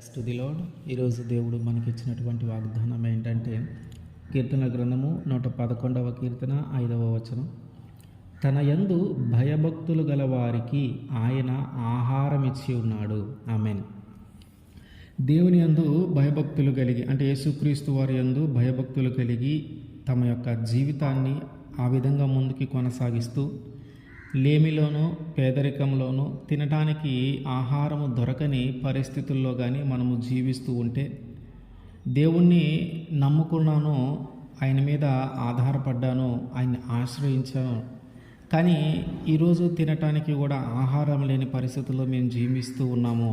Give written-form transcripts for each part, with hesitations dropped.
స్తుతి లార్డ్. ఈరోజు దేవుడు మనకి ఇచ్చినటువంటి వాగ్దానం ఏంటంటే కీర్తన గ్రంథము 111వ కీర్తన 5వ వచనం. తన యందు భయభక్తులు గల వారికి ఆయన ఆహారం ఇచ్చి ఉన్నాడు. ఆమేన్. దేవుని యందు భయభక్తులు కలిగి అంటే యేసుక్రీస్తు వారి యందు భయభక్తులు కలిగి తమ యొక్క జీవితాన్ని ఆ విధంగా ముందుకి కొనసాగిస్తూ లేమిలోనూ పేదరికంలోనూ తినటానికి ఆహారము దొరకని పరిస్థితుల్లో కానీ మనము జీవిస్తూ ఉంటే, దేవుణ్ణి నమ్ముకున్నాను, ఆయన మీద ఆధారపడ్డాను, ఆయన్ని ఆశ్రయించాను, కానీ ఈరోజు తినటానికి కూడా ఆహారం లేని పరిస్థితుల్లో మేము జీవిస్తూ ఉన్నాము,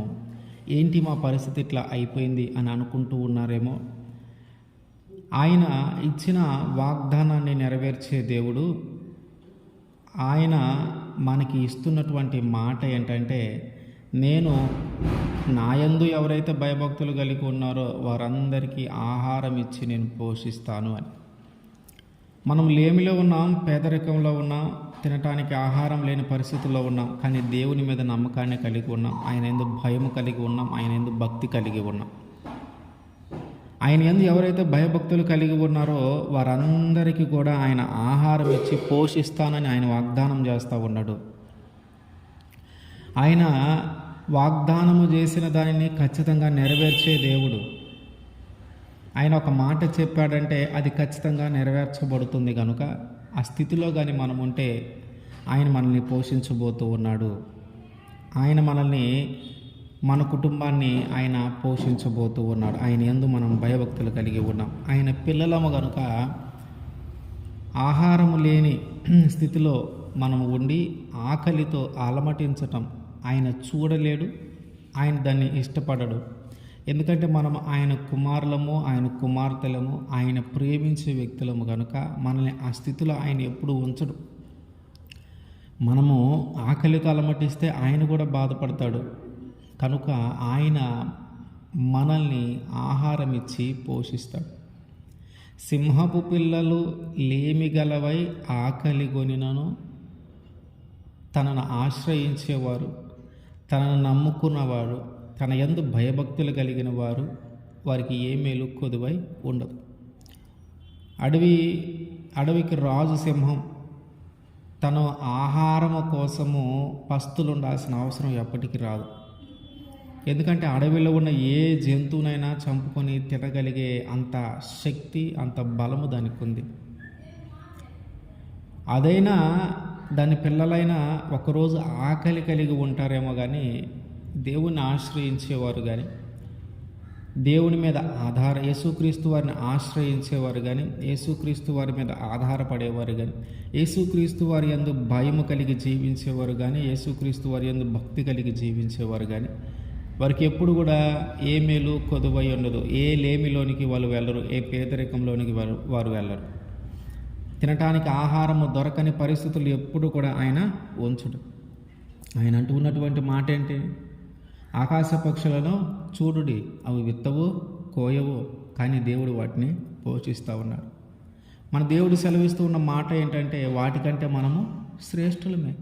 ఏంటి మా పరిస్థితి ఇట్లా అయిపోయింది అని అనుకుంటూ ఉన్నారేమో. ఆయన ఇచ్చిన వాగ్దానాన్ని నెరవేర్చే దేవుడు. ఆయన మనకి ఇస్తున్నటువంటి మాట ఏంటంటే, నేను నాయందు ఎవరైతే భయభక్తులు కలిగి ఉన్నారో వారందరికీ ఆహారం ఇచ్చి నేను పోషిస్తాను అని. మనం లేమిలో ఉన్నాం, పేదరికంలో ఉన్నాం, తినటానికి ఆహారం లేని పరిస్థితుల్లో ఉన్నాం, కానీ దేవుని మీద నమ్మకాన్ని కలిగి ఉన్నాం, ఆయన యందు భయం కలిగి ఉన్నాం, ఆయన యందు భక్తి కలిగి ఉన్నాం. ఆయన యందు ఎవరైతే భయభక్తులు కలిగి ఉన్నారో వారందరికీ కూడా ఆయన ఆహారం ఇచ్చి పోషిస్తానని ఆయన వాగ్దానం చేస్తూ ఉన్నాడు. ఆయన వాగ్దానము చేసిన దానిని ఖచ్చితంగా నెరవేర్చే దేవుడు. ఆయన ఒక మాట చెప్పాడంటే అది ఖచ్చితంగా నెరవేర్చబడుతుంది. కనుక ఆ స్థితిలో కానీ మనం ఉంటే ఆయన మనల్ని పోషించబోతూ ఉన్నాడు. ఆయన మనల్ని, మన కుటుంబాన్ని ఆయన పోషించబోతూ ఉన్నాడు. ఆయన యందు మనం భయభక్తులు కలిగి ఉన్నాం. ఆయన పిల్లలము కనుక ఆహారము లేని స్థితిలో మనం ఉండి ఆకలితో అలమటించటం ఆయన చూడలేడు, ఆయన దాన్ని ఇష్టపడడు. ఎందుకంటే మనం ఆయన కుమారులము, ఆయన కుమార్తెలము, ఆయన ప్రేమించే వ్యక్తులము కనుక మనల్ని ఆ స్థితిలో ఆయన ఎప్పుడు ఉంచడు. మనము ఆకలితో అలమటిస్తే ఆయన కూడా బాధపడతాడు. కనుక ఆయన మనల్ని ఆహారం ఇచ్చి పోషిస్తాడు. సింహపు పిల్లలు లేమిగలవై ఆకలి గొనినను తనను ఆశ్రయించేవారు, తనను నమ్ముకున్నవారు, తన యందు భయభక్తులు కలిగిన వారు, వారికి ఏ మేలు కొదువై ఉండదు. అడవికి రాజు సింహం తన ఆహారము కోసము పస్తులుండాల్సిన అవసరం ఎప్పటికీ రాదు. ఎందుకంటే అడవిలో ఉన్న ఏ జంతువునైనా చంపుకొని తినగలిగే అంత శక్తి, అంత బలము దానికి ఉంది. అదైనా దాని పిల్లలైనా ఒకరోజు ఆకలి కలిగి ఉంటారేమో, కానీ దేవుణ్ణి ఆశ్రయించేవారు కానీ, దేవుని మీద యేసుక్రీస్తు వారిని ఆశ్రయించేవారు కానీ, యేసుక్రీస్తు వారి మీద ఆధారపడేవారు కానీ, యేసుక్రీస్తు వారి యందు భయము కలిగి జీవించేవారు కానీ, యేసుక్రీస్తు వారి యందు భక్తి కలిగి జీవించేవారు కానీ, వారికి ఎప్పుడు కూడా ఏ మేలు కొదువై ఉండదు. ఏ లేమిలోనికి వాళ్ళు వెళ్ళరు, ఏ పేదరికంలోనికి వారు వెళ్ళరు. తినటానికి ఆహారము దొరకని పరిస్థితులు ఎప్పుడు కూడా ఆయన ఉంచడు. ఆయన అంటూ ఉన్నటువంటి మాట ఏంటి? ఆకాశ పక్షులను చూడుడి, అవి విత్తవు, కోయవు, కానీ దేవుడు వాటిని పోషిస్తూ ఉన్నాడు. మన దేవుడు సెలవిస్తూ ఉన్న మాట ఏంటంటే, వాటికంటే మనము శ్రేష్ఠులమే.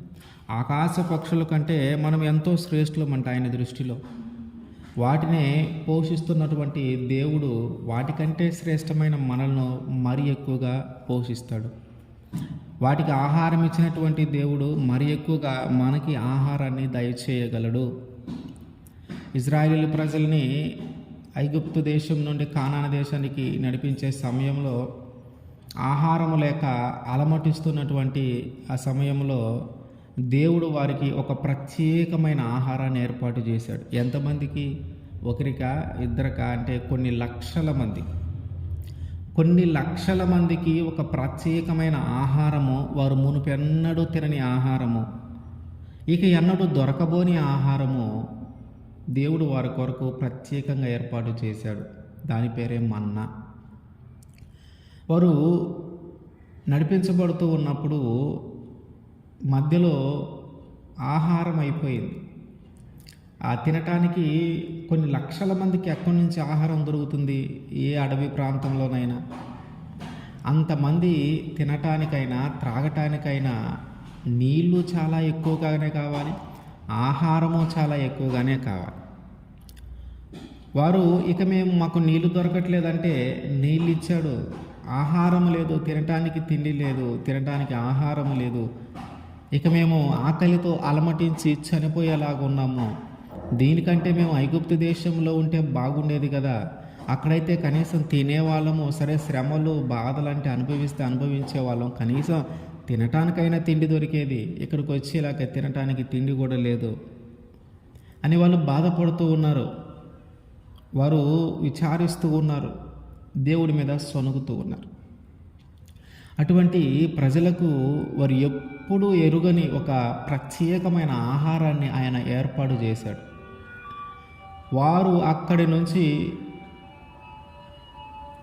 ఆకాశ పక్షుల కంటే మనం ఎంతో శ్రేష్ఠులమంట ఆయన దృష్టిలో. వాటినే పోషిస్తున్నటువంటి దేవుడు వాటికంటే శ్రేష్టమైన మనల్ని మరి ఎక్కువగా పోషిస్తాడు. వాటికి ఆహారం ఇచ్చినటువంటి దేవుడు మరి ఎక్కువగా మనకి ఆహారాన్ని దయచేయగలడు. ఇజ్రాయేలు ప్రజల్ని ఐగుప్తు దేశం నుండి కానాను దేశానికి నడిపించే సమయంలో ఆహారం లేక అలమటిస్తున్నటువంటి ఆ సమయంలో దేవుడు వారికి ఒక ప్రత్యేకమైన ఆహారాన్ని ఏర్పాటు చేశాడు. ఎంతమందికి? ఒకరికా, ఇద్దరికా అంటే కొన్ని లక్షల మందికి ఒక ప్రత్యేకమైన ఆహారము, వారు మునుపెన్నడూ తినని ఆహారము, ఇక ఎన్నడూ దొరకబోని ఆహారము దేవుడు వారి కొరకు ప్రత్యేకంగా ఏర్పాటు చేశాడు. దాని పేరే మన్నా. వారు నడిపించబడుతూ ఉన్నప్పుడు మధ్యలో ఆహారం అయిపోయింది. ఆ తినటానికి కొన్ని లక్షల మందికి ఎక్కడి నుంచి ఆహారం దొరుకుతుంది? ఏ అడవి ప్రాంతంలోనైనా. అంతమంది తినటానికైనా త్రాగటానికైనా నీళ్ళు చాలా ఎక్కువగానే కావాలి, ఆహారము చాలా ఎక్కువగానే కావాలి. వారు ఇక మాకు నీళ్లు దొరకట్లేదంటే నీళ్ళు ఇచ్చాడు. ఆహారం లేదు, తినటానికి తిండి లేదు, తినటానికి ఆహారం లేదు. ఇక మేము ఆకలితో అలమటించి చనిపోయేలాగా ఉన్నాము. దీనికంటే మేము ఐగుప్తు దేశంలో ఉంటే బాగుండేది కదా, అక్కడైతే కనీసం తినేవాళ్ళము. సరే, శ్రమలు బాధలు అంటే అనుభవించే వాళ్ళం, కనీసం తినటానికైనా తిండి దొరికేది. ఇక్కడికి వచ్చేలాగా తినటానికి తిండి కూడా లేదు అని వాళ్ళు బాధపడుతూ ఉన్నారు. వారు విచారిస్తూ ఉన్నారు, దేవుడి మీద సొనుగుతూ ఉన్నారు. అటువంటి ప్రజలకు వారు ఎప్పుడూ ఎరుగని ఒక ప్రత్యేకమైన ఆహారాన్ని ఆయన ఏర్పాటు చేశాడు. వారు అక్కడి నుంచి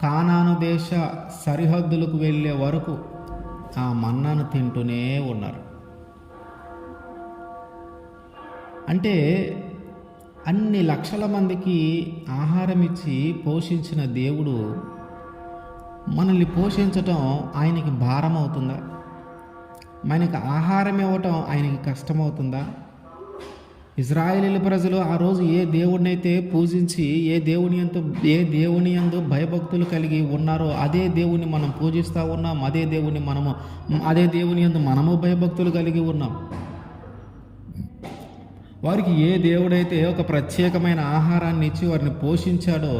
కానాను దేశ సరిహద్దులకు వెళ్ళే వరకు ఆ మన్నాను తింటూనే ఉన్నారు. అంటే అన్ని లక్షల మందికి ఆహారం ఇచ్చి పోషించిన దేవుడు మనల్ని పోషించటం ఆయనకి భారం అవుతుందా? మనకి ఆహారం ఇవ్వటం ఆయనకి కష్టమవుతుందా? ఇజ్రాయేలీల ప్రజలు ఆ రోజు ఏ దేవుడినైతే పూజించి ఏ దేవుని యందు భయభక్తులు కలిగి ఉన్నారో అదే దేవుని మనం పూజిస్తూ ఉన్నాం. అదే దేవుని యందు మనము భయభక్తులు కలిగి ఉన్నాం. వారికి ఏ దేవుడైతే ఒక ప్రత్యేకమైన ఆహారాన్ని ఇచ్చి వారిని పోషించాడో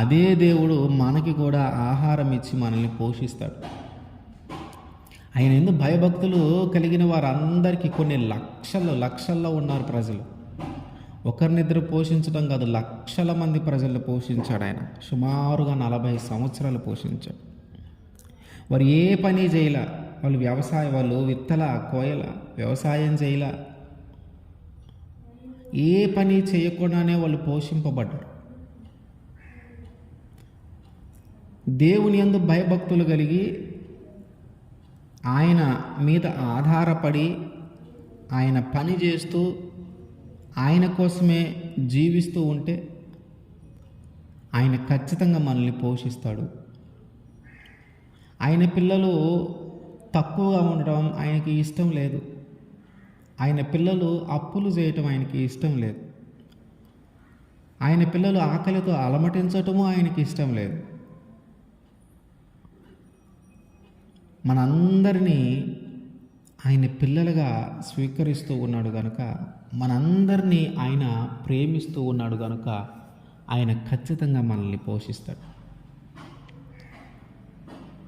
అదే దేవుడు మనకి కూడా ఆహారం ఇచ్చి మనల్ని పోషిస్తాడు. ఆయన ఎందుకు భయభక్తులు కలిగిన వారందరికీ కొన్ని లక్షల్లో ఉన్నారు ప్రజలు. ఒకరినిద్దరు పోషించడం కాదు, లక్షల మంది ప్రజలను పోషించాడు ఆయన. సుమారుగా 40 సంవత్సరాలు పోషించాడు. వారు ఏ పని చేయలే. వాళ్ళు విత్తల కోయల, వ్యవసాయం చేయల, ఏ పని చేయకుండానే వాళ్ళు పోషింపబడ్డారు. దేవుని యందు భయభక్తులు కలిగి ఆయన మీద ఆధారపడి ఆయన పని చేస్తూ ఆయన కోసమే జీవిస్తూ ఉంటే ఆయన ఖచ్చితంగా మనల్ని పోషిస్తాడు. ఆయన పిల్లలు తక్కువగా ఉండడం ఆయనకి ఇష్టం లేదు. ఆయన పిల్లలు అప్పులు చేయటం ఆయనకి ఇష్టం లేదు. ఆయన పిల్లలు ఆకలితో అలమటించటము ఆయనకి ఇష్టం లేదు. మనందరినీ ఆయన పిల్లలుగా స్వీకరిస్తూ ఉన్నాడు కనుక, మనందరినీ ఆయన ప్రేమిస్తూ ఉన్నాడు కనుక ఆయన ఖచ్చితంగా మనల్ని పోషిస్తాడు.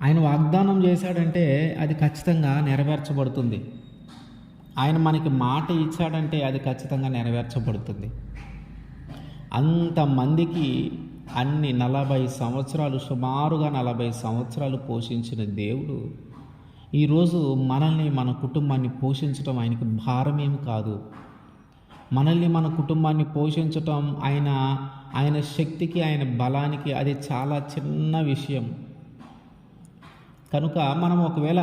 ఆయన వాగ్దానం చేశాడంటే అది ఖచ్చితంగా నెరవేర్చబడుతుంది. ఆయన మనకి మాట ఇచ్చాడంటే అది ఖచ్చితంగా నెరవేర్చబడుతుంది. అంతమందికి అన్ని 40 సంవత్సరాలు, సుమారుగా 40 సంవత్సరాలు పోషించిన దేవుడు ఈరోజు మనల్ని, మన కుటుంబాన్ని పోషించటం ఆయనకి భారమేమి కాదు. మనల్ని, మన కుటుంబాన్ని పోషించటం ఆయన శక్తికి, ఆయన బలానికి అది చాలా చిన్న విషయం. కనుక మనం ఒకవేళ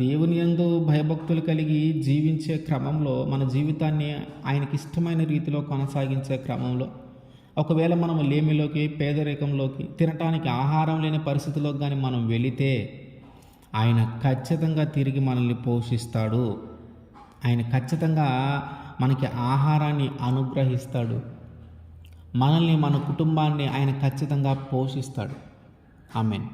దేవుని యందు భయభక్తులు కలిగి జీవించే క్రమంలో, మన జీవితాన్ని ఆయనకి ఇష్టమైన రీతిలో కొనసాగించే క్రమంలో ఒకవేళ మనం లేమిలోకి, పేదరికంలోకి, తినటానికి ఆహారం లేని పరిస్థితిలోకి కానీ మనం వెళితే ఆయన ఖచ్చితంగా తిరిగి మనల్ని పోషిస్తాడు. ఆయన ఖచ్చితంగా మనకి ఆహారాన్ని అనుగ్రహిస్తాడు. మనల్ని, మన కుటుంబాన్ని ఆయన ఖచ్చితంగా పోషిస్తాడు. ఆమేన్.